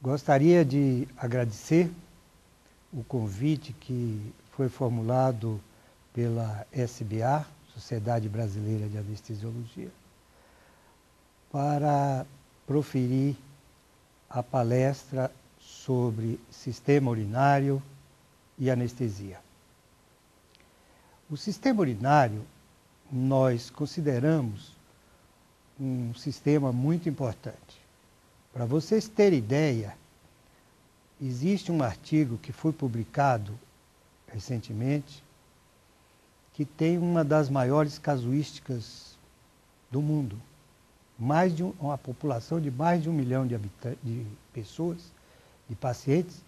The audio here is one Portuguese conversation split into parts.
Gostaria de agradecer o convite que foi formulado pela SBA, Sociedade Brasileira de Anestesiologia, para proferir a palestra sobre sistema urinário e anestesia. O sistema urinário nós consideramos um sistema muito importante. Para vocês terem ideia, existe um artigo que foi publicado recentemente que tem uma das maiores casuísticas do mundo. Uma população de mais de 1 milhão de pessoas, de pacientes,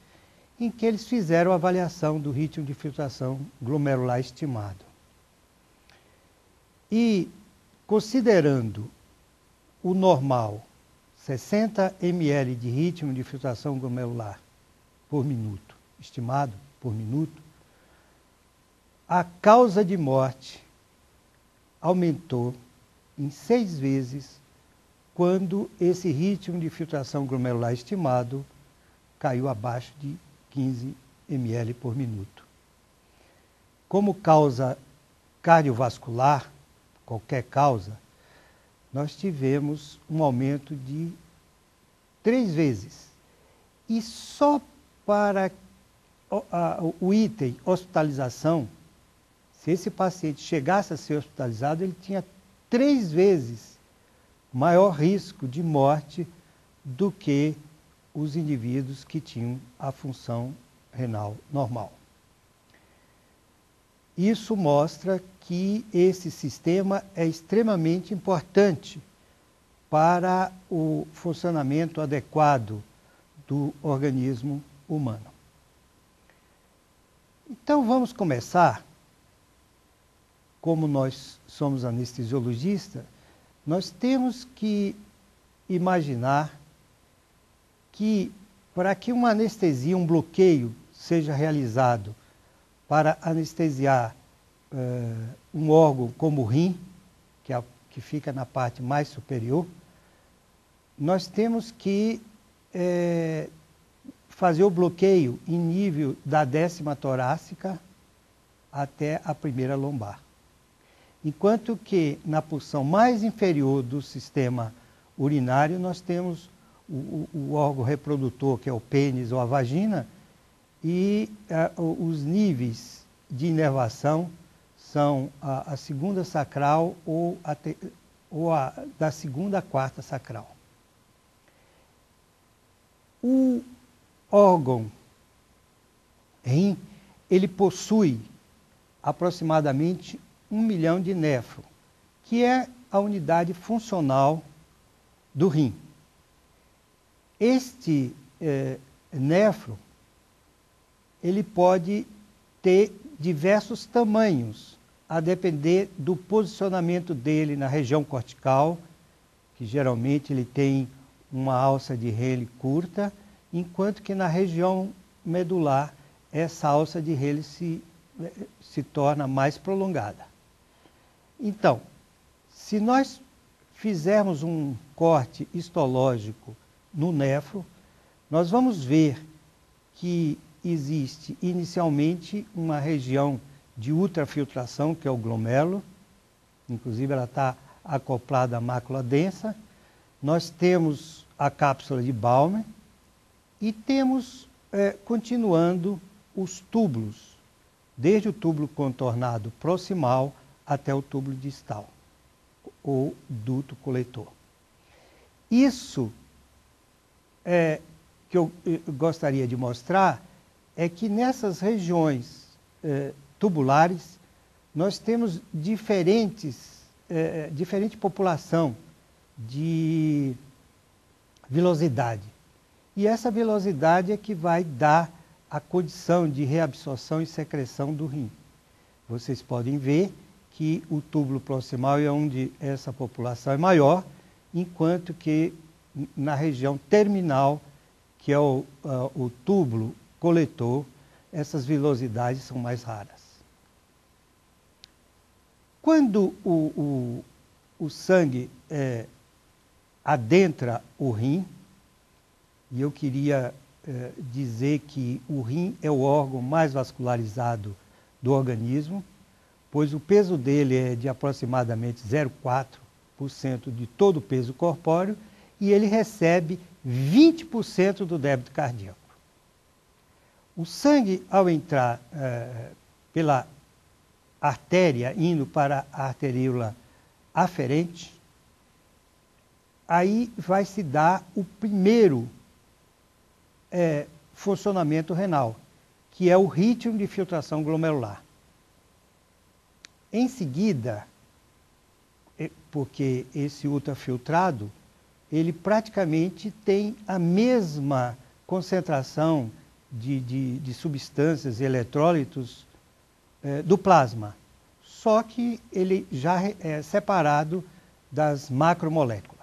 em que eles fizeram a avaliação do ritmo de filtração glomerular estimado. E, considerando o normal, 60 ml de ritmo de filtração glomerular por minuto, estimado por minuto, a causa de morte aumentou em 6 vezes quando esse ritmo de filtração glomerular estimado caiu abaixo de 15 ml por minuto. Como causa cardiovascular, qualquer causa, nós tivemos um aumento de 3 vezes. E só para o item hospitalização, se esse paciente chegasse a ser hospitalizado, ele tinha 3 vezes maior risco de morte do que os indivíduos que tinham a função renal normal. Isso mostra que esse sistema é extremamente importante para o funcionamento adequado do organismo humano. Então vamos começar. Como nós somos anestesiologistas, nós temos que imaginar que para que uma anestesia, um bloqueio seja realizado para anestesiar um órgão como o rim, que fica na parte mais superior, nós temos que fazer o bloqueio em nível da 10ª torácica até a 1ª lombar. Enquanto que na porção mais inferior do sistema urinário nós temos o órgão reprodutor, que é o pênis ou a vagina, e os níveis de inervação são a 2ª sacral ou da 2ª à 4ª sacral. O órgão rim, ele possui aproximadamente 1 milhão de néfron, que é a unidade funcional do rim. Este néfron, ele pode ter diversos tamanhos, a depender do posicionamento dele na região cortical, que geralmente ele tem uma alça de Rayleigh curta, enquanto que na região medular essa alça de Rayleigh se torna mais prolongada. Então, se nós fizermos um corte histológico no néfron, nós vamos ver que existe inicialmente uma região de ultrafiltração, que é o glomérulo, inclusive ela está acoplada à mácula densa. Nós temos a cápsula de Bowman e temos, continuando, os túbulos, desde o túbulo contornado proximal até o túbulo distal, ou duto coletor. Isso que eu gostaria de mostrar é que nessas regiões tubulares nós temos diferente população de vilosidade. E essa vilosidade é que vai dar a condição de reabsorção e secreção do rim. Vocês podem ver que o túbulo proximal é onde essa população é maior, enquanto que na região terminal, que é o túbulo coletor, essas vilosidades são mais raras. Quando o sangue adentra o rim, e eu queria dizer que o rim é o órgão mais vascularizado do organismo, pois o peso dele é de aproximadamente 0,4% de todo o peso corpóreo e ele recebe 20% do débito cardíaco. O sangue, ao entrar pela artéria, indo para a arteríola aferente, aí vai se dar o primeiro funcionamento renal, que é o ritmo de filtração glomerular. Em seguida, porque esse ultrafiltrado, ele praticamente tem a mesma concentração de substâncias e eletrólitos do plasma, só que ele já é separado das macromoléculas.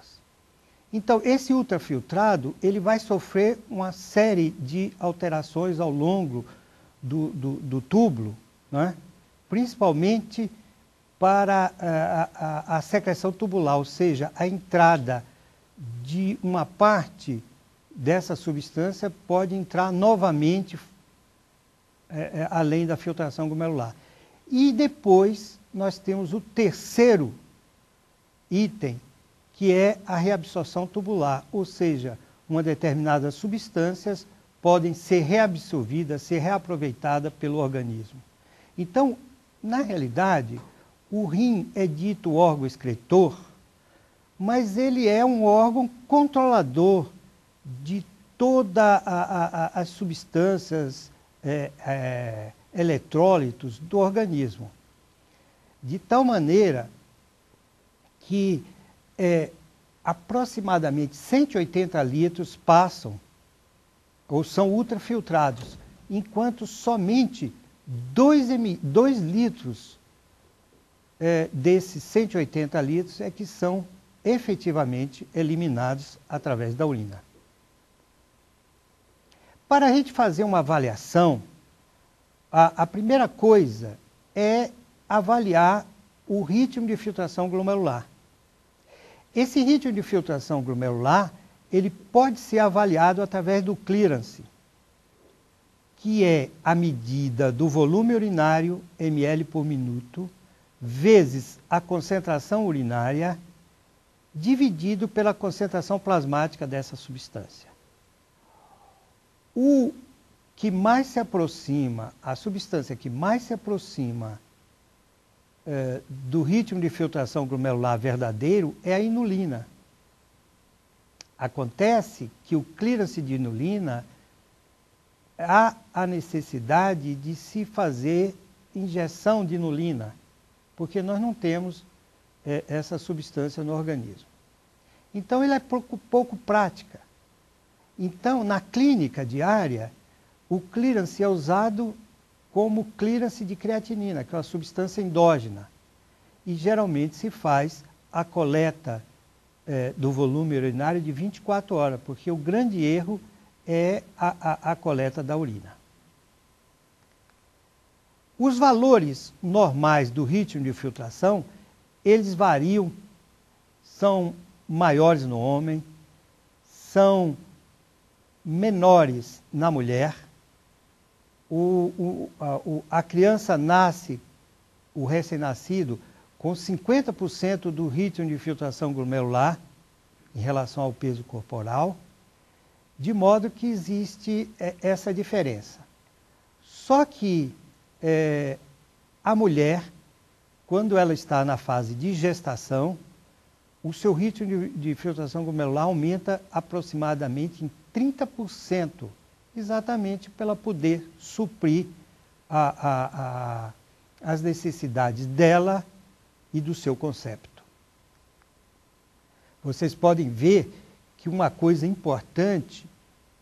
Então, esse ultrafiltrado, ele vai sofrer uma série de alterações ao longo do túbulo, né? Principalmente para a secreção tubular, ou seja, a entrada de uma parte dessa substância pode entrar novamente além da filtração glomerular. E depois nós temos o terceiro item, que é a reabsorção tubular, ou seja, uma determinadas substâncias podem ser reabsorvidas, ser reaproveitadas pelo organismo. Então, na realidade, o rim é dito órgão excretor, mas ele é um órgão controlador de todas as substâncias, eletrólitos do organismo. De tal maneira que aproximadamente 180 litros passam ou são ultrafiltrados, enquanto somente 2 litros desses 180 litros é que são efetivamente eliminados através da urina. Para a gente fazer uma avaliação, a primeira coisa é avaliar o ritmo de filtração glomerular. Esse ritmo de filtração glomerular, ele pode ser avaliado através do clearance, que é a medida do volume urinário, ml por minuto, vezes a concentração urinária, dividido pela concentração plasmática dessa substância. O que mais se aproxima, a substância que mais se aproxima do ritmo de filtração glomerular verdadeiro é a inulina. Acontece que o clearance de inulina há a necessidade de se fazer injeção de inulina, porque nós não temos essa substância no organismo. Então, ele é pouco prática. Então, na clínica diária, o clearance é usado como clearance de creatinina, que é uma substância endógena. E geralmente se faz a coleta do volume urinário de 24 horas, porque o grande erro é a coleta da urina. Os valores normais do ritmo de filtração, eles variam, são maiores no homem, são menores na mulher. A criança nasce, o recém-nascido, com 50% do ritmo de filtração glomerular em relação ao peso corporal, de modo que existe essa diferença. Só que a mulher, quando ela está na fase de gestação, o seu ritmo de filtração glomerular aumenta aproximadamente em 30%, exatamente para ela poder suprir as necessidades dela e do seu concepto. Vocês podem ver que uma coisa importante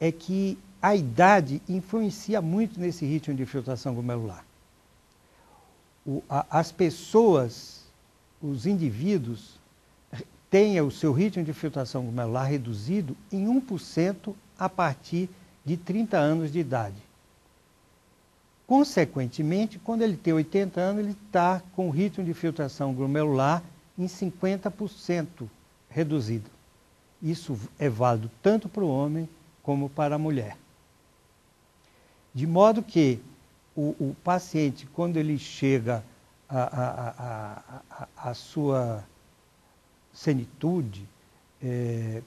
é que a idade influencia muito nesse ritmo de filtração glomerular. As pessoas, os indivíduos, têm o seu ritmo de filtração glomerular reduzido em 1% a partir de 30 anos de idade. Consequentemente, quando ele tem 80 anos, ele está com o ritmo de filtração glomerular em 50% reduzido. Isso é válido tanto para o homem como para a mulher. De modo que o paciente, quando ele chega à sua senitude,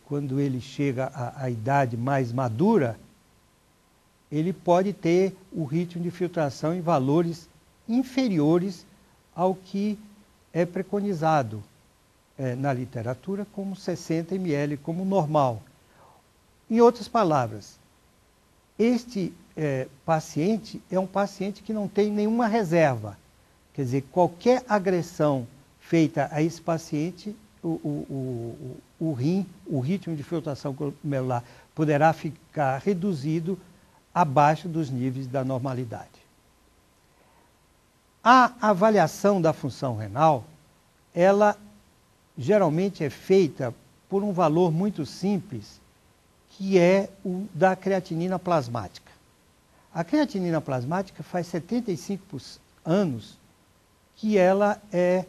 quando ele chega à idade mais madura, ele pode ter o ritmo de filtração em valores inferiores ao que é preconizado na literatura como 60 ml, como normal. Em outras palavras, este paciente é um paciente que não tem nenhuma reserva. Quer dizer, qualquer agressão feita a esse paciente, o rim, o ritmo de filtração glomerular poderá ficar reduzido abaixo dos níveis da normalidade. A avaliação da função renal, ela geralmente é feita por um valor muito simples, que é o da creatinina plasmática. A creatinina plasmática faz 75 anos que ela é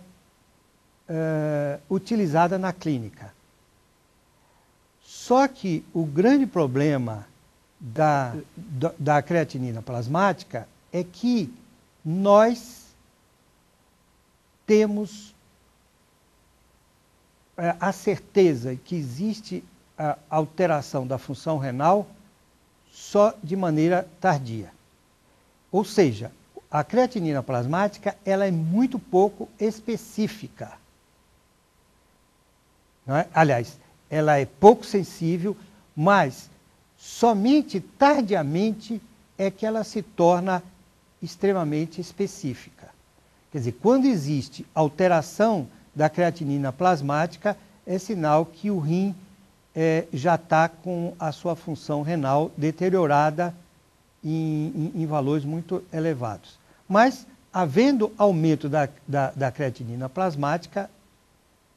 utilizada na clínica. Só que o grande problema da creatinina plasmática é que nós temos a certeza que existe a alteração da função renal só de maneira tardia. Ou seja, a creatinina plasmática ela é muito pouco específica. Não é? Aliás, ela é pouco sensível, mas somente tardiamente é que ela se torna extremamente específica. Quer dizer, quando existe alteração da creatinina plasmática, é sinal que o rim já está com a sua função renal deteriorada em valores muito elevados. Mas, havendo aumento da creatinina plasmática,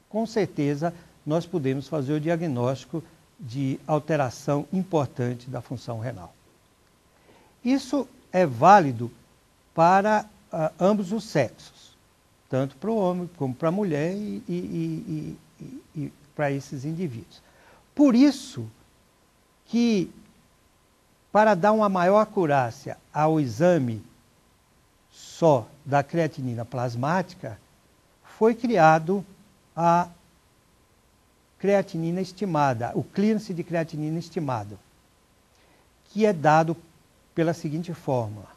com certeza nós podemos fazer o diagnóstico de alteração importante da função renal. Isso é válido para ambos os sexos, tanto para o homem como para a mulher e para esses indivíduos. Por isso que, para dar uma maior acurácia ao exame só da creatinina plasmática, foi criado a creatinina estimada, o clearance de creatinina estimado, que é dado pela seguinte fórmula: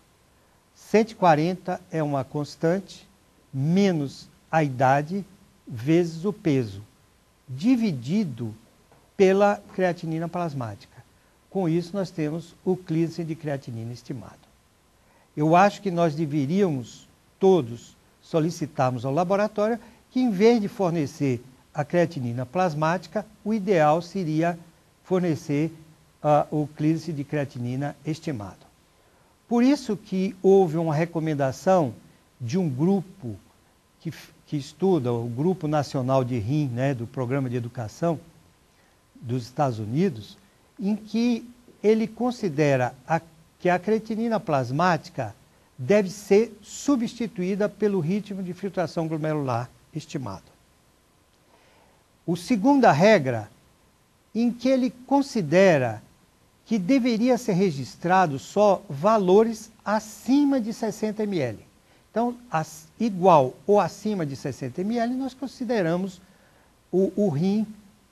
140 é uma constante, menos a idade, vezes o peso, dividido pela creatinina plasmática. Com isso, nós temos o clearance de creatinina estimado. Eu acho que nós deveríamos todos solicitarmos ao laboratório que, em vez de fornecer a creatinina plasmática, o ideal seria fornecer o clearance de creatinina estimado. Por isso que houve uma recomendação de um grupo que estuda, o Grupo Nacional de Rim, né, do Programa de Educação dos Estados Unidos, em que ele considera que a creatinina plasmática deve ser substituída pelo ritmo de filtração glomerular estimado. A segunda regra, em que ele considera que deveria ser registrado só valores acima de 60 ml. Então, igual ou acima de 60 ml, nós consideramos o rim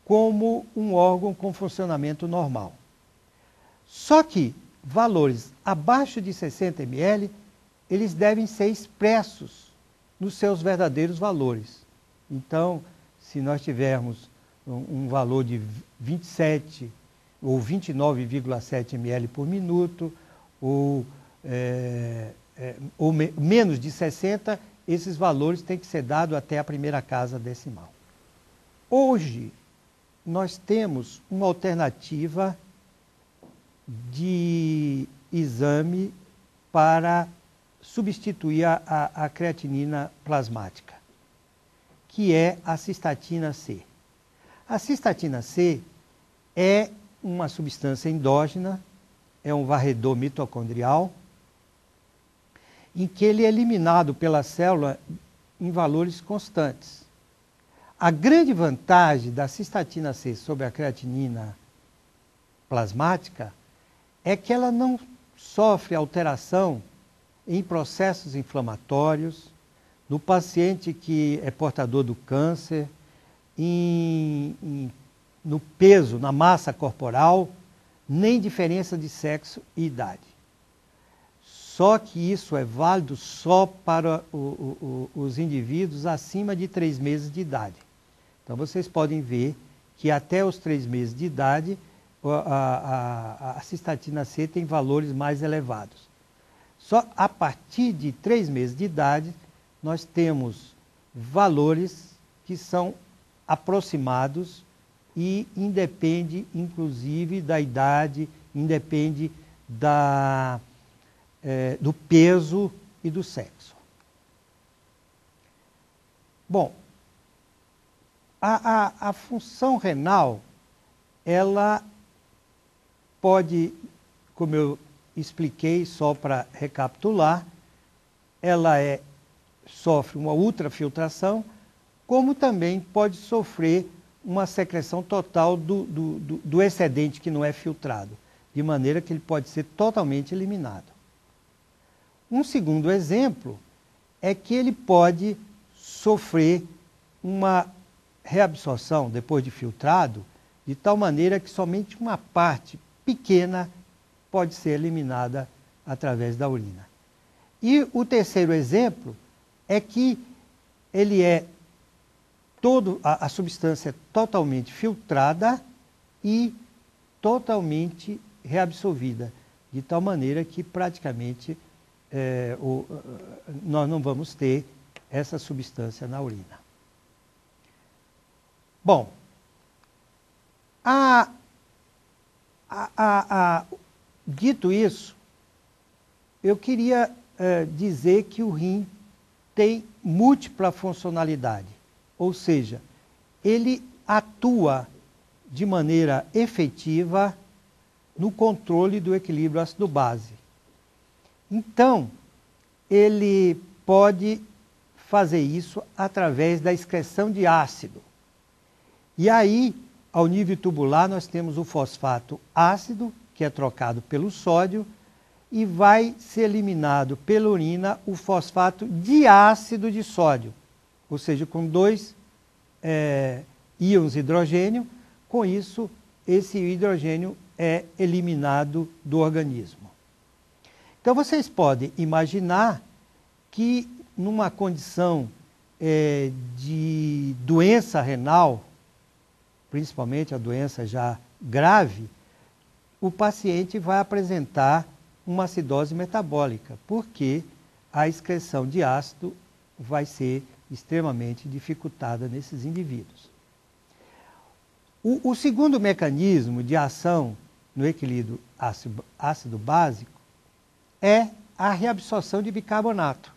como um órgão com funcionamento normal. Só que valores abaixo de 60 ml, eles devem ser expressos nos seus verdadeiros valores. Então, se nós tivermos um valor de 27 ou 29,7 ml por minuto, ou menos de 60, esses valores têm que ser dados até a primeira casa decimal. Hoje, nós temos uma alternativa de exame para substituir a creatinina plasmática, que é a cistatina C. A cistatina C é uma substância endógena, é um varredor mitocondrial, em que ele é eliminado pela célula em valores constantes. A grande vantagem da cistatina C sobre a creatinina plasmática é que ela não sofre alteração em processos inflamatórios, no paciente que é portador do câncer, no peso, na massa corporal, nem diferença de sexo e idade. Só que isso é válido só para os indivíduos acima de 3 meses de idade. Então vocês podem ver que até os 3 meses de idade a cistatina C tem valores mais elevados. Só a partir de 3 meses de idade nós temos valores que são aproximados e independe inclusive da idade, independe do peso e do sexo. Bom, a função renal, ela pode, como eu expliquei, só para recapitular, ela sofre uma ultrafiltração, como também pode sofrer uma secreção total do excedente que não é filtrado, de maneira que ele pode ser totalmente eliminado. Um segundo exemplo é que ele pode sofrer uma reabsorção, depois de filtrado, de tal maneira que somente uma parte pequena pode ser eliminada através da urina. E o terceiro exemplo é que ele a substância é totalmente filtrada e totalmente reabsorvida, de tal maneira que praticamente nós não vamos ter essa substância na urina. Bom, dito isso, eu queria dizer que o rim tem múltipla funcionalidade, ou seja, ele atua de maneira efetiva no controle do equilíbrio ácido-base. Então, ele pode fazer isso através da excreção de ácido. E aí, ao nível tubular, nós temos o fosfato ácido, que é trocado pelo sódio, e vai ser eliminado pela urina o fosfato diácido de sódio, ou seja, com 2 íons de hidrogênio. Com isso, esse hidrogênio é eliminado do organismo. Então, vocês podem imaginar que numa condição de doença renal, principalmente a doença já grave, o paciente vai apresentar uma acidose metabólica, porque a excreção de ácido vai ser extremamente dificultada nesses indivíduos. O segundo mecanismo de ação no equilíbrio ácido-básico é a reabsorção de bicarbonato.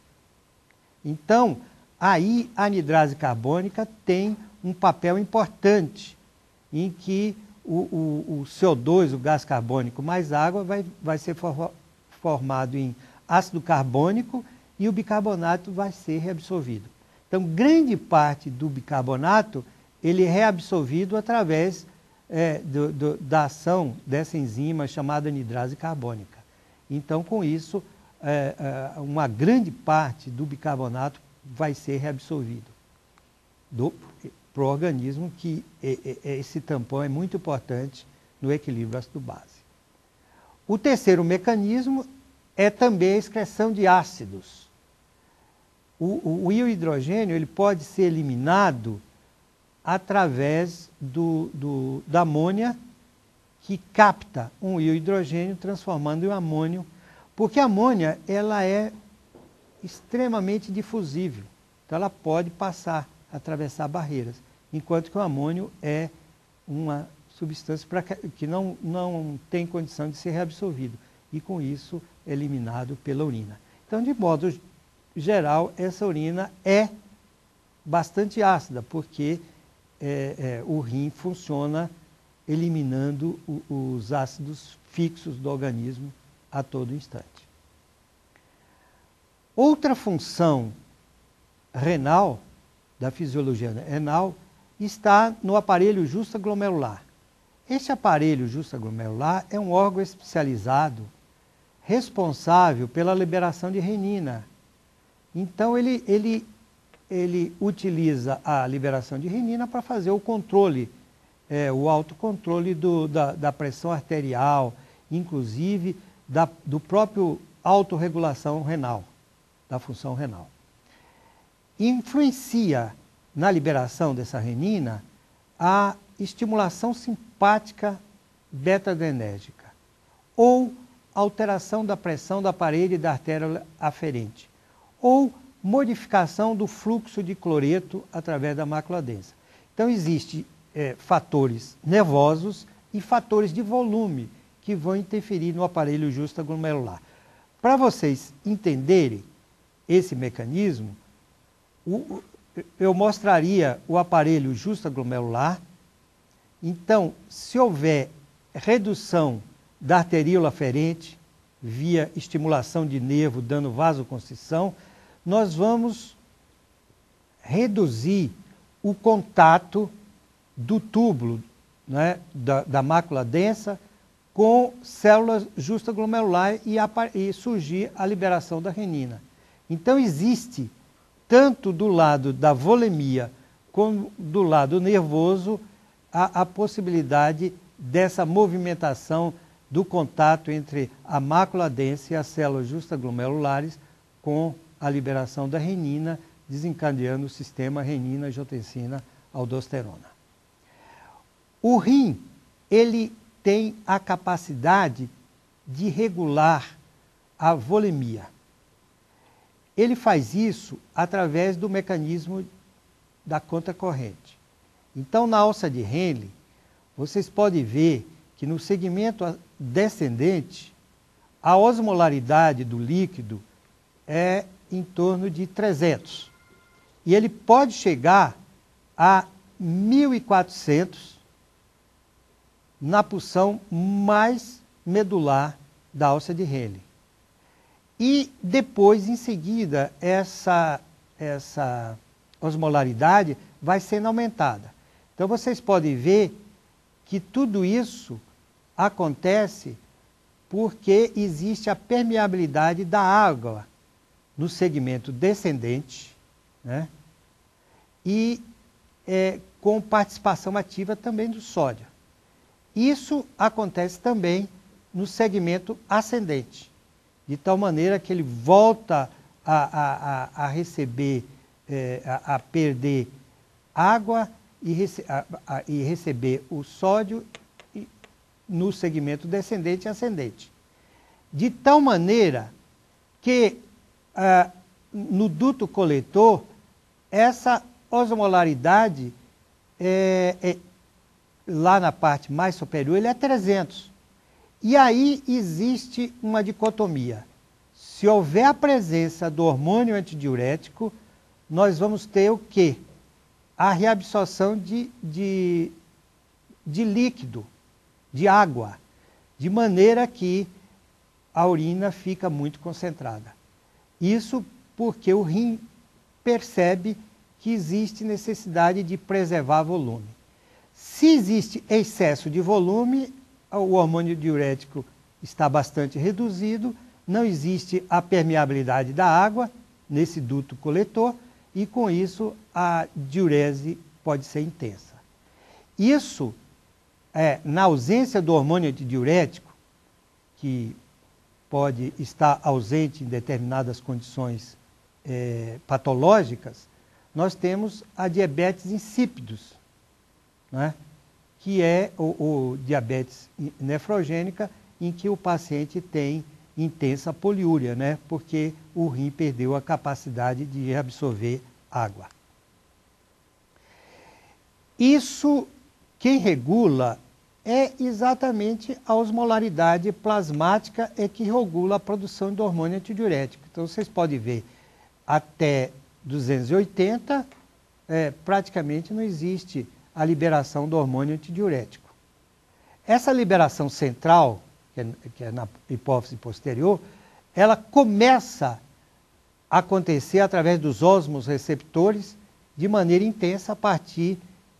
Então, aí a anidrase carbônica tem um papel importante, em que o CO2, o gás carbônico mais água, vai ser formado em ácido carbônico e o bicarbonato vai ser reabsorvido. Então, grande parte do bicarbonato ele é reabsorvido através da ação dessa enzima chamada anidrase carbônica. Então, com isso, uma grande parte do bicarbonato vai ser reabsorvido para o organismo, que esse tampão é muito importante no equilíbrio ácido-base. O terceiro mecanismo é também a excreção de ácidos. O íon hidrogênio ele pode ser eliminado através da amônia, que capta um íon hidrogênio transformando em amônio, porque a amônia ela é extremamente difusível, então ela pode atravessar barreiras, enquanto que o amônio é uma substância que não tem condição de ser reabsorvido, e com isso é eliminado pela urina. Então, de modo geral, essa urina é bastante ácida, porque o rim funciona eliminando os ácidos fixos do organismo a todo instante. Outra função renal, da fisiologia renal, está no aparelho justo-glomerular. Este aparelho justaglomerular é um órgão especializado responsável pela liberação de renina. Então, ele utiliza a liberação de renina para fazer o controle, o autocontrole da pressão arterial, inclusive do próprio autorregulação renal, da função renal. Influencia na liberação dessa renina a estimulação simpática beta-adrenérgica ou alteração da pressão da parede da artéria aferente ou modificação do fluxo de cloreto através da mácula densa. Então, existem fatores nervosos e fatores de volume que vão interferir no aparelho justaglomerular. Para vocês entenderem esse mecanismo, eu mostraria o aparelho justaglomerular. Então, se houver redução da arteríola aferente, via estimulação de nervo, dando vasoconstrição, nós vamos reduzir o contato do túbulo, né, da mácula densa com células justaglomerulares e surgir a liberação da renina. Então, existe, tanto do lado da volemia como do lado nervoso, a possibilidade dessa movimentação do contato entre a mácula densa e as células justaglomerulares com a liberação da renina, desencadeando o sistema renina-angiotensina-aldosterona. O rim, ele tem a capacidade de regular a volemia. Ele faz isso através do mecanismo da contracorrente. Então, na alça de Henle, vocês podem ver que no segmento descendente, a osmolaridade do líquido é em torno de 300. E ele pode chegar a 1.400 na porção mais medular da alça de Henle. E depois, em seguida, essa osmolaridade vai sendo aumentada. Então, vocês podem ver que tudo isso acontece porque existe a permeabilidade da água no segmento descendente, né? E com participação ativa também do sódio. Isso acontece também no segmento ascendente, de tal maneira que ele volta a receber, a perder água e receber o sódio no segmento descendente e ascendente. De tal maneira que no duto coletor, essa osmolaridade, lá na parte mais superior, ele é 300. E aí existe uma dicotomia. Se houver a presença do hormônio antidiurético, nós vamos ter o quê? A reabsorção de líquido, de água, de maneira que a urina fica muito concentrada. Isso porque o rim percebe que existe necessidade de preservar volume. Se existe excesso de volume, o hormônio diurético está bastante reduzido, não existe a permeabilidade da água nesse duto coletor e, com isso, a diurese pode ser intensa. Isso, na ausência do hormônio antidiurético, que pode estar ausente em determinadas condições patológicas, nós temos a diabetes insípidos, né? Que é o diabetes nefrogênica, em que o paciente tem intensa poliúria, né? Porque o rim perdeu a capacidade de absorver água. Isso, quem regula é exatamente a osmolaridade plasmática que regula a produção do hormônio antidiurético. Então, vocês podem ver, até 280, praticamente não existe a liberação do hormônio antidiurético. Essa liberação central, que é na hipófise posterior, ela começa a acontecer através dos osmos receptores de maneira intensa a partir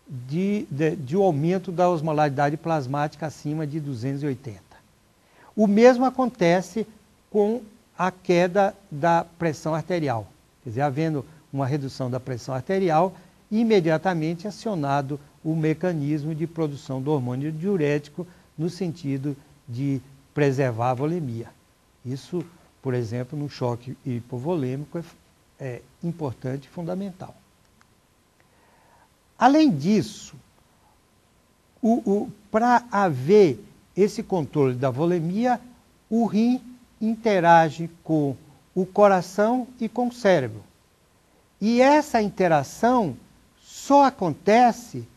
de aumento da osmolaridade plasmática acima de 280. O mesmo acontece com a queda da pressão arterial. Quer dizer, havendo uma redução da pressão arterial, imediatamente acionado o mecanismo de produção do hormônio diurético no sentido de preservar a volemia. Isso, por exemplo, no choque hipovolêmico é importante e fundamental. Além disso, para haver esse controle da volemia, o rim interage com o coração e com o cérebro. E essa interação só acontece,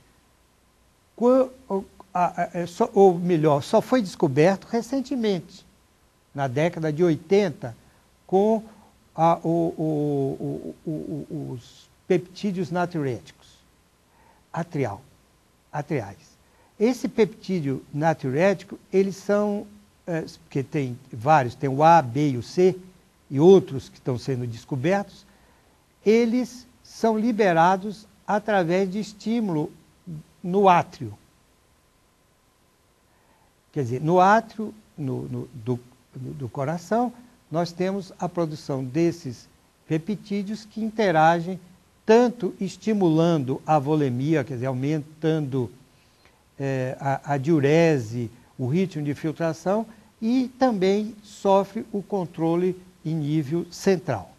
ou melhor, só foi descoberto recentemente, na década de 80, com os peptídeos natriuréticos atriais. Esse peptídeo natriurético, eles são, porque tem vários, tem o A, B e o C, e outros que estão sendo descobertos, eles são liberados através de estímulo no átrio. Quer dizer, no átrio do coração, nós temos a produção desses peptídeos que interagem tanto estimulando a volemia, quer dizer, aumentando a diurese, o ritmo de filtração, e também sofre o controle em nível central.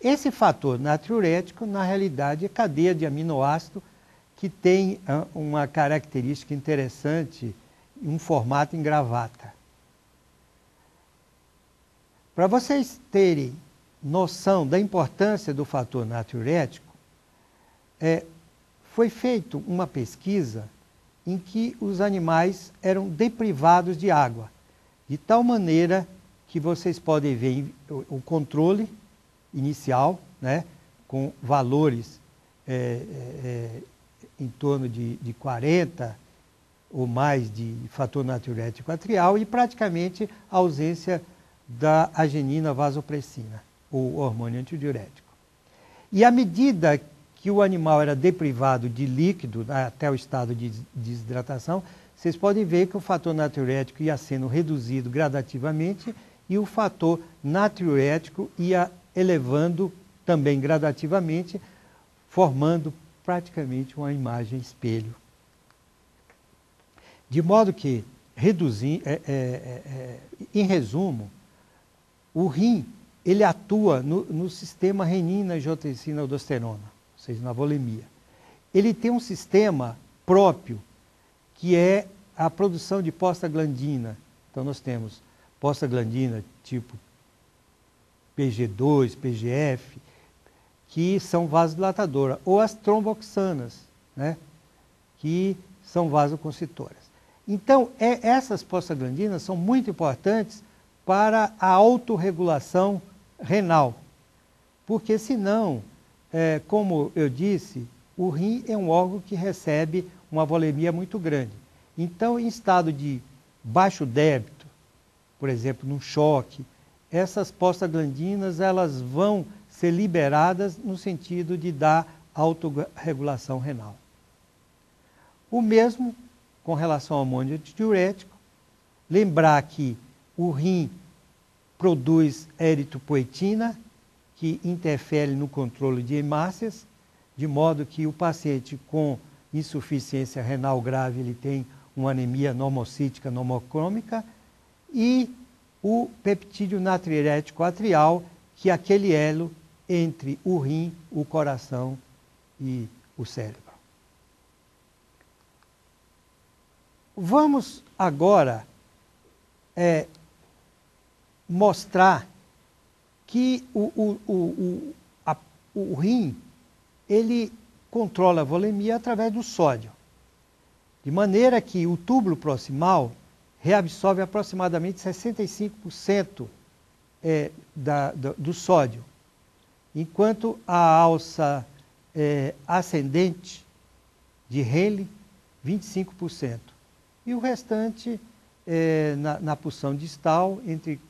Esse fator natriurético, na realidade, é cadeia de aminoácido que tem uma característica interessante, um formato em gravata. Para vocês terem noção da importância do fator natriurético, foi feita uma pesquisa em que os animais eram deprivados de água, de tal maneira que vocês podem ver o controle inicial, né, com valores em torno de 40 ou mais de fator natriurético atrial e praticamente a ausência da arginina vasopressina, o hormônio antidiurético. E à medida que o animal era deprivado de líquido, até o estado de desidratação, vocês podem ver que o fator natriurético ia sendo reduzido gradativamente e o fator natriurético ia elevando também gradativamente, formando praticamente uma imagem espelho. De modo que, em resumo, o rim ele atua no sistema renina-angiotensina-aldosterona, ou seja, na volemia. Ele tem um sistema próprio, que é a produção de prostaglandina. Então, nós temos prostaglandina tipo PG2, PGF, que são vasodilatadoras, ou as tromboxanas, né, que são vasoconstritoras. Então, essas prostaglandinas são muito importantes para a autorregulação renal, porque senão, como eu disse, o rim é um órgão que recebe uma volemia muito grande. Então, em estado de baixo débito, por exemplo, num choque, essas prostaglandinas elas vão ser liberadas no sentido de dar autorregulação renal. O mesmo com relação ao hormônio antidiurético, lembrar que o rim produz eritropoetina, que interfere no controle de hemácias, de modo que o paciente com insuficiência renal grave ele tem uma anemia normocítica normocrômica, e o peptídeo natriurético atrial, que é aquele elo entre o rim, o coração e o cérebro. Vamos agora mostrar que o rim ele controla a volemia através do sódio, de maneira que o túbulo proximal reabsorve aproximadamente 65% do sódio, enquanto a alça ascendente de Henle, 25%. E o restante, na porção distal, entre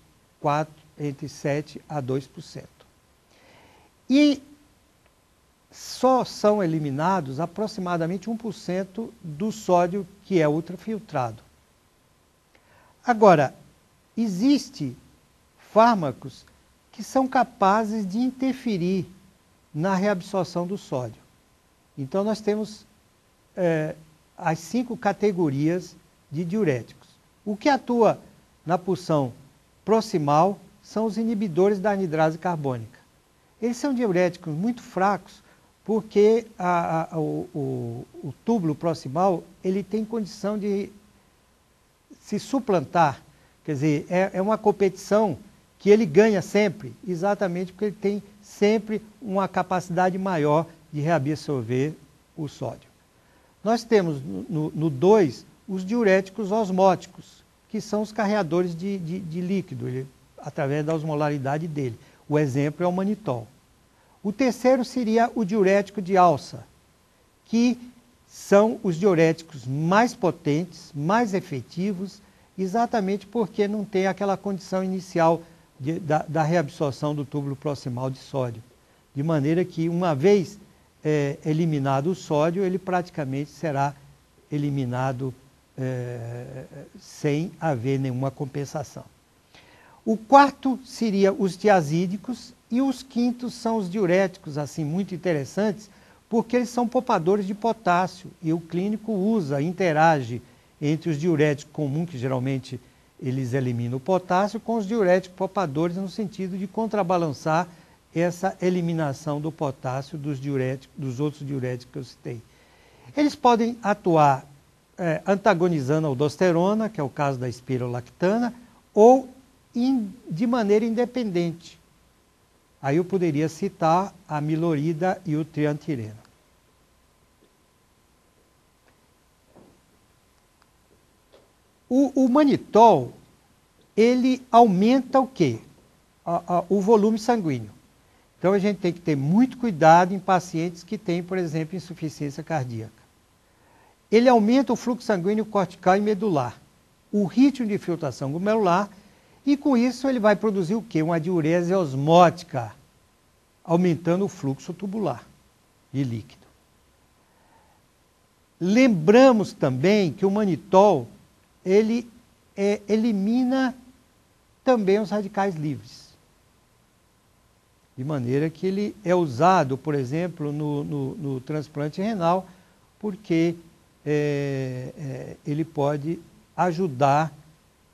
7% a 2%. E só são eliminados aproximadamente 1% do sódio que é ultrafiltrado. Agora, existem fármacos que são capazes de interferir na reabsorção do sódio. Então, nós temos as 5 categorias de diuréticos. O que atua na pulsão proximal são os inibidores da anidrase carbônica. Eles são diuréticos muito fracos porque o túbulo proximal ele tem condição de se suplantar. Quer dizer, é uma competição que ele ganha sempre, exatamente porque ele tem sempre uma capacidade maior de reabsorver o sódio. Nós temos no 2 os diuréticos osmóticos, que são os carreadores de líquido, através da osmolaridade dele. O exemplo é o manitol. O terceiro seria o diurético de alça, que são os diuréticos mais potentes, mais efetivos, exatamente porque não tem aquela condição inicial da reabsorção do túbulo proximal de sódio. De maneira que, uma vez eliminado o sódio, ele praticamente será eliminado sem haver nenhuma compensação. O quarto seria os tiazídicos e os quintos são os diuréticos, assim, muito interessantes, porque eles são poupadores de potássio e o clínico interage entre os diuréticos comuns, que geralmente eles eliminam o potássio, com os diuréticos poupadores no sentido de contrabalançar essa eliminação do potássio dos outros diuréticos que eu citei. Eles podem atuar antagonizando a aldosterona, que é o caso da espirolactana, ou de maneira independente. Aí eu poderia citar a milorida e o triantireno. O manitol, ele aumenta o quê? O volume sanguíneo. Então a gente tem que ter muito cuidado em pacientes que têm, por exemplo, insuficiência cardíaca. Ele aumenta o fluxo sanguíneo cortical e medular, o ritmo de filtração glomerular, e com isso ele vai produzir o quê? Uma diurese osmótica, aumentando o fluxo tubular de líquido. Lembramos também que o manitol, ele elimina também os radicais livres. De maneira que ele é usado, por exemplo, no transplante renal, porque ele pode ajudar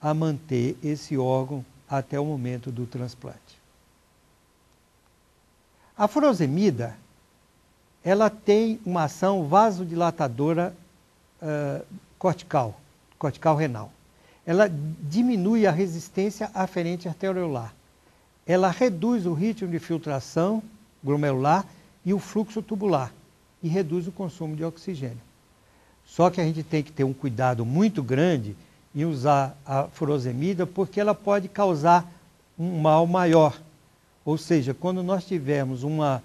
a manter esse órgão até o momento do transplante. A furosemida, ela tem uma ação vasodilatadora cortical renal. Ela diminui a resistência aferente arteriolar. Ela reduz o ritmo de filtração glomerular e o fluxo tubular e reduz o consumo de oxigênio. Só que a gente tem que ter um cuidado muito grande em usar a furosemida porque ela pode causar um mal maior. Ou seja, quando nós tivermos uma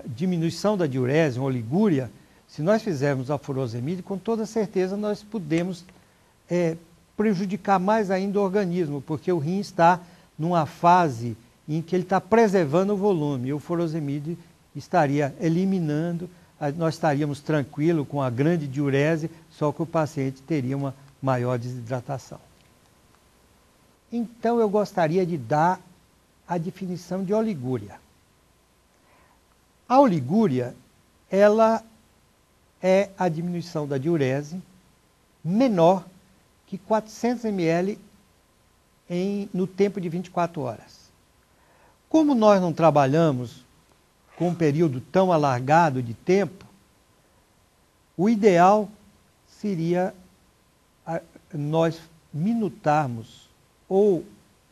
diminuição da diurese, uma oligúria, se nós fizermos a furosemida, com toda certeza nós podemos prejudicar mais ainda o organismo, porque o rim está numa fase em que ele está preservando o volume, e o furosemide estaria eliminando, nós estaríamos tranquilos com a grande diurese, só que o paciente teria uma maior desidratação. Então eu gostaria de dar a definição de oligúria. A oligúria, ela é a diminuição da diurese menor que 400 ml no tempo de 24 horas. Como nós não trabalhamos com um período tão alargado de tempo, o ideal seria nós minutarmos ou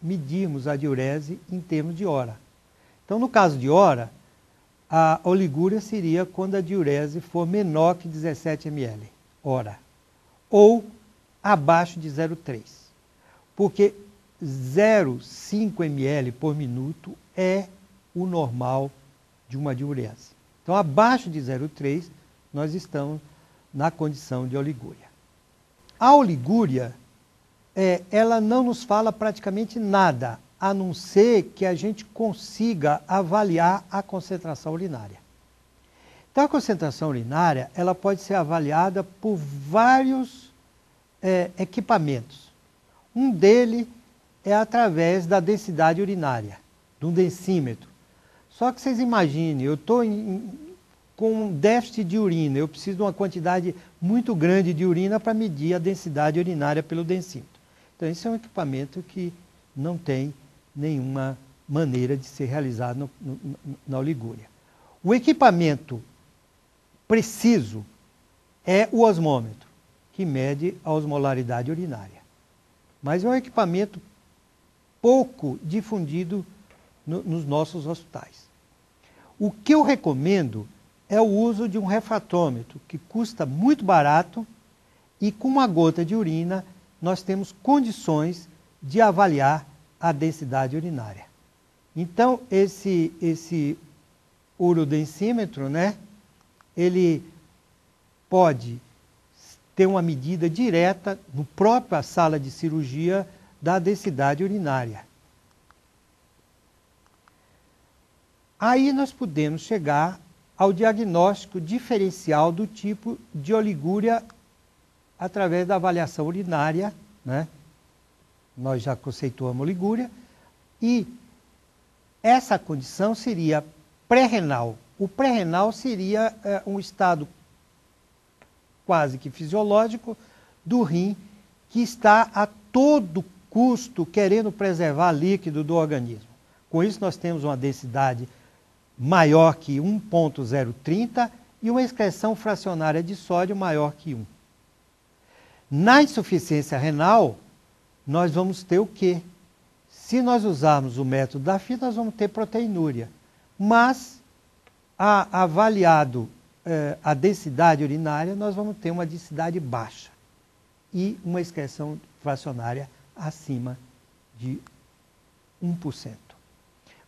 medirmos a diurese em termos de hora. Então, no caso de hora, a oligúria seria quando a diurese for menor que 17 ml hora, ou abaixo de 0,3. Porque 0,5 ml por minuto é o normal de uma diurese. Então, abaixo de 0,3, nós estamos na condição de oligúria. A oligúria, ela não nos fala praticamente nada, a não ser que a gente consiga avaliar a concentração urinária. Então, a concentração urinária ela pode ser avaliada por vários equipamentos. Um deles é através da densidade urinária, de um densímetro. Só que vocês imaginem, eu estou com um déficit de urina, eu preciso de uma quantidade muito grande de urina para medir a densidade urinária pelo densímetro. Então, esse é um equipamento que não tem nenhuma maneira de ser realizado na oligúria. O equipamento preciso é o osmômetro, que mede a osmolaridade urinária. Mas é um equipamento pouco difundido nos nossos hospitais. O que eu recomendo é o uso de um refratômetro, que custa muito barato e com uma gota de urina nós temos condições de avaliar a densidade urinária. Então, esse urodensímetro, né, ele pode ter uma medida direta no própria sala de cirurgia da densidade urinária. Aí nós podemos chegar ao diagnóstico diferencial do tipo de oligúria através da avaliação urinária, né? Nós já conceituamos oligúria, e essa condição seria pré-renal. O pré-renal seria um estado quase que fisiológico do rim, que está a todo custo querendo preservar líquido do organismo. Com isso nós temos uma densidade maior que 1,030 e uma excreção fracionária de sódio maior que 1. Na insuficiência renal, nós vamos ter o quê? Se nós usarmos o método da FI, nós vamos ter proteinúria. Mas, avaliado a densidade urinária, nós vamos ter uma densidade baixa e uma excreção fracionária acima de 1%.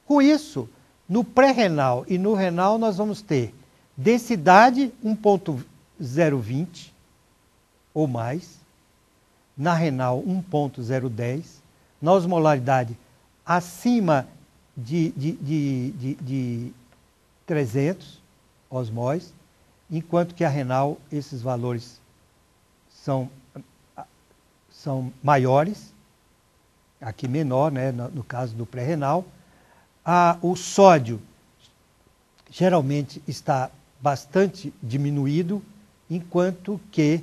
Com isso, no pré-renal e no renal, nós vamos ter densidade 1,020 ou mais, na renal 1,010, na osmolaridade acima de 300 osmóis, enquanto que a renal, esses valores são maiores, aqui menor, né, no caso do pré-renal. O sódio geralmente está bastante diminuído, enquanto que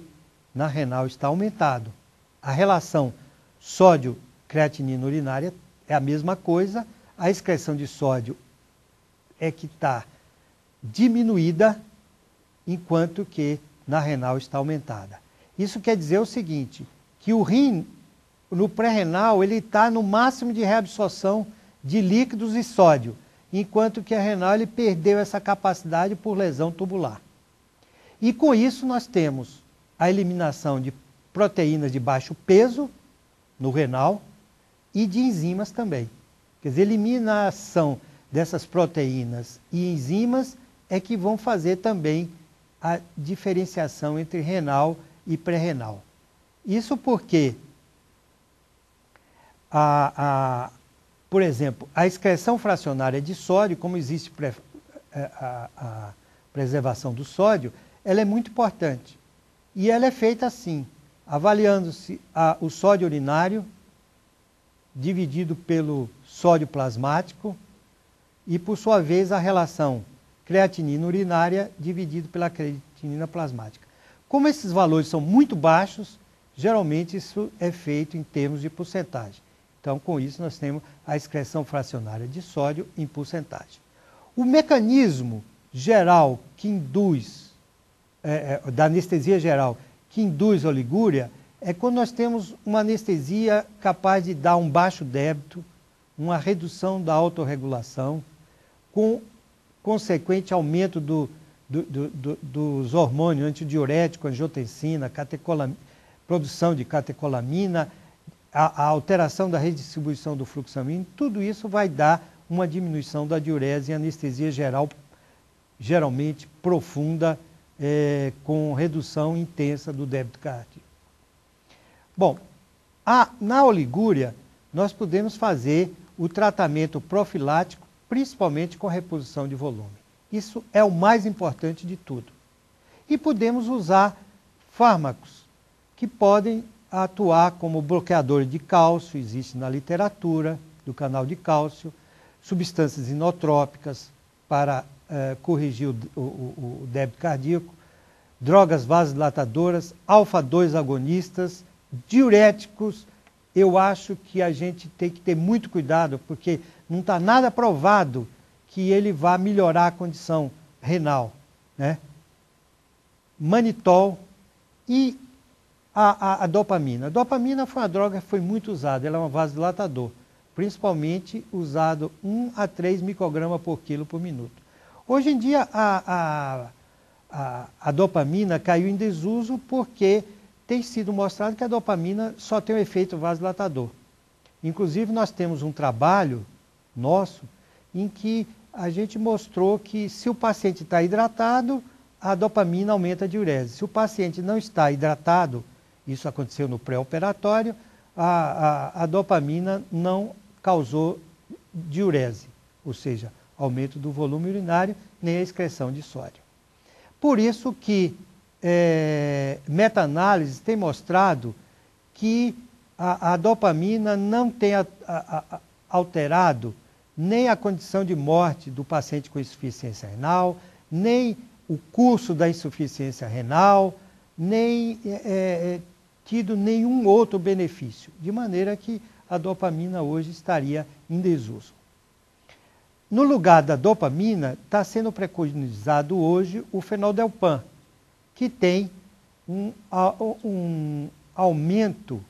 na renal está aumentado. A relação sódio-creatinina urinária é a mesma coisa, a excreção de sódio é que está diminuída, enquanto que na renal está aumentada. Isso quer dizer o seguinte, que o rim, no pré-renal, ele está no máximo de reabsorção de líquidos e sódio, enquanto que a renal ele perdeu essa capacidade por lesão tubular. E com isso nós temos a eliminação de proteínas de baixo peso no renal e de enzimas também. Quer dizer, a eliminação dessas proteínas e enzimas é que vão fazer também a diferenciação entre renal e pré-renal. Isso porque, por exemplo, a excreção fracionária de sódio, como existe a preservação do sódio, ela é muito importante. E ela é feita assim, avaliando-se o sódio urinário dividido pelo sódio plasmático e, por sua vez, a relação creatinina urinária dividido pela creatinina plasmática. Como esses valores são muito baixos, geralmente isso é feito em termos de porcentagem. Então, com isso, nós temos a excreção fracionária de sódio em porcentagem. O mecanismo geral que induz, da anestesia geral, que induz oligúria, é quando nós temos uma anestesia capaz de dar um baixo débito, uma redução da autorregulação, com consequente aumento dos hormônios antidiuréticos, angiotensina, produção de catecolamina, a alteração da redistribuição do fluxo sanguíneo, tudo isso vai dar uma diminuição da diurese em anestesia geral, geralmente profunda, com redução intensa do débito cardíaco. Bom, na oligúria, nós podemos fazer o tratamento profilático, principalmente com reposição de volume. Isso é o mais importante de tudo. E podemos usar fármacos que podem atuar como bloqueadores de cálcio, existe na literatura do canal de cálcio, substâncias inotrópicas para corrigir o débito cardíaco, drogas vasodilatadoras, alfa-2 agonistas, diuréticos. Eu acho que a gente tem que ter muito cuidado, porque não está nada provado que ele vá melhorar a condição renal, né? Manitol e a dopamina. A dopamina foi uma droga que foi muito usada, ela é um vasodilatador, principalmente usado 1 a 3 microgramas por quilo por minuto. Hoje em dia a dopamina caiu em desuso porque tem sido mostrado que a dopamina só tem um efeito vasodilatador. Inclusive nós temos um trabalho nosso em que a gente mostrou que se o paciente está hidratado, a dopamina aumenta a diurese. Se o paciente não está hidratado, isso aconteceu no pré-operatório, a dopamina não causou diurese, ou seja, aumento do volume urinário, nem a excreção de sódio. Por isso que meta-análises têm mostrado que a dopamina não tem alterado nem a condição de morte do paciente com insuficiência renal, nem o curso da insuficiência renal, nem tido nenhum outro benefício, de maneira que a dopamina hoje estaria em desuso. No lugar da dopamina, está sendo preconizado hoje o fenodelpan, que tem um aumento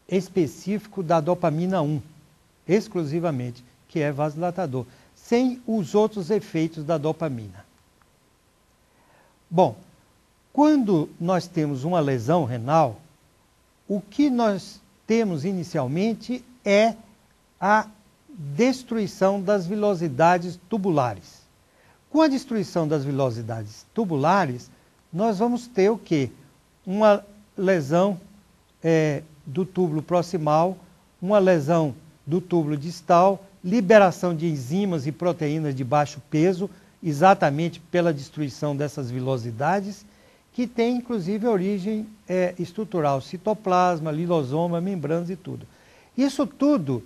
específico da dopamina 1, exclusivamente, que é vasodilatador, sem os outros efeitos da dopamina. Bom, quando nós temos uma lesão renal, o que nós temos inicialmente é a destruição das vilosidades tubulares. Com a destruição das vilosidades tubulares, nós vamos ter o quê? Uma lesão do túbulo proximal, uma lesão do túbulo distal, liberação de enzimas e proteínas de baixo peso, exatamente pela destruição dessas vilosidades, que tem inclusive origem estrutural, citoplasma, lilosoma, membranas e tudo. Isso tudo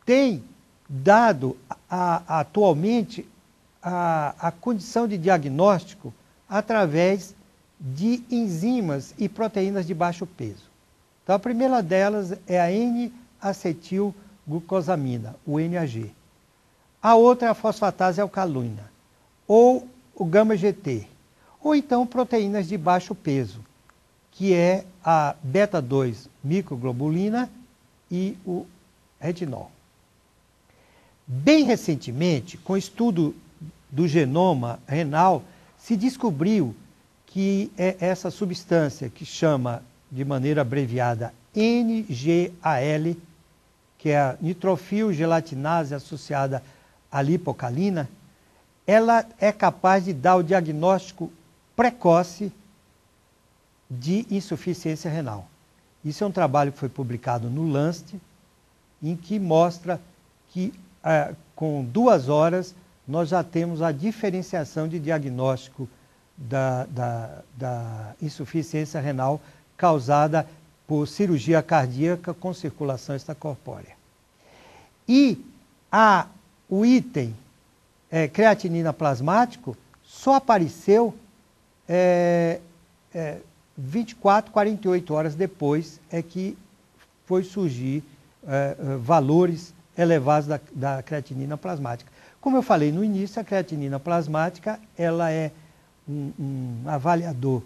tem dado atualmente a condição de diagnóstico através de enzimas e proteínas de baixo peso. Então a primeira delas é a N-acetilglucosamina, o NAG. A outra é a fosfatase alcalina, ou o gama-GT, ou então proteínas de baixo peso, que é a beta-2 microglobulina e o retinol. Bem recentemente, com o estudo do genoma renal, se descobriu que essa substância que chama de maneira abreviada NGAL, que é a nitrofil gelatinase associada à lipocalina, ela é capaz de dar o diagnóstico precoce de insuficiência renal. Isso é um trabalho que foi publicado no Lancet, em que mostra que com 2 horas nós já temos a diferenciação de diagnóstico da insuficiência renal causada por cirurgia cardíaca com circulação extracorpórea. E o item creatinina plasmático só apareceu 24, 48 horas depois que foi surgir valores elevados da creatinina plasmática. Como eu falei no início, a creatinina plasmática ela é um avaliador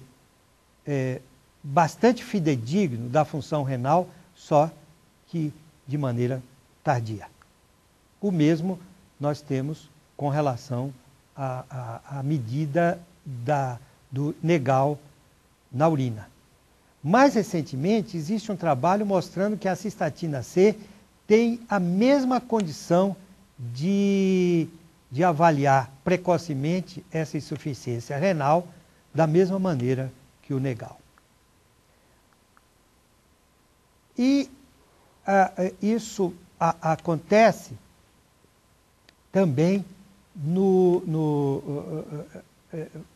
bastante fidedigno da função renal, só que de maneira tardia. O mesmo nós temos com relação à medida do Negal na urina. Mais recentemente, existe um trabalho mostrando que a cistatina C tem a mesma condição de avaliar precocemente essa insuficiência renal da mesma maneira que o Negal. E isso acontece também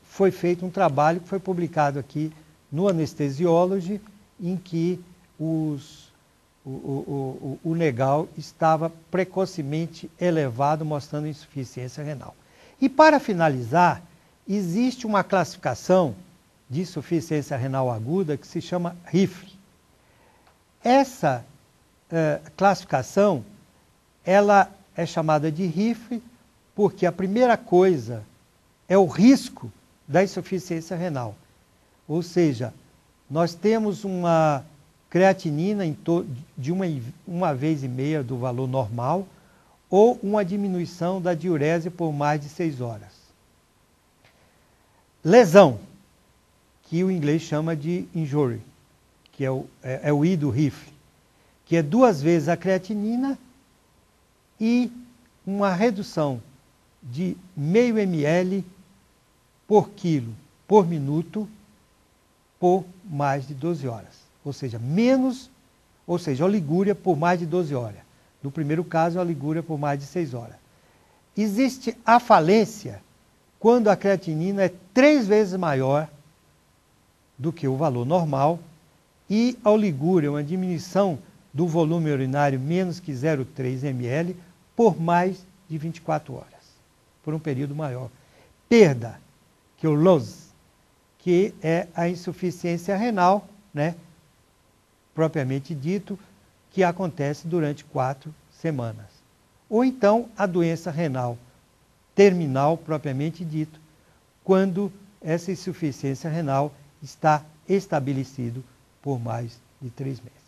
foi feito um trabalho que foi publicado aqui no Anesthesiology, em que o Negal estava precocemente elevado, mostrando insuficiência renal. E para finalizar, existe uma classificação de insuficiência renal aguda que se chama RIFLE. Essa classificação, ela é chamada de RIFLE porque a primeira coisa é o risco da insuficiência renal. Ou seja, nós temos uma creatinina de 1,5 vezes do valor normal ou uma diminuição da diurese por mais de 6 horas. Lesão, que o inglês chama de injury, que é o I do RIFLE, que é 2 vezes a creatinina e uma redução de 0,5 ml por quilo por minuto por mais de 12 horas. Ou seja, oligúria por mais de 12 horas. No primeiro caso, a oligúria por mais de 6 horas. Existe a falência quando a creatinina é 3 vezes maior do que o valor normal e a oligúria, uma diminuição do volume urinário menos que 0,3 ml por mais de 24 horas, por um período maior. Perda, que é o loss, que é a insuficiência renal, né, propriamente dito, que acontece durante 4 semanas. Ou então a doença renal terminal, propriamente dito, quando essa insuficiência renal está estabelecido por mais de 3 meses.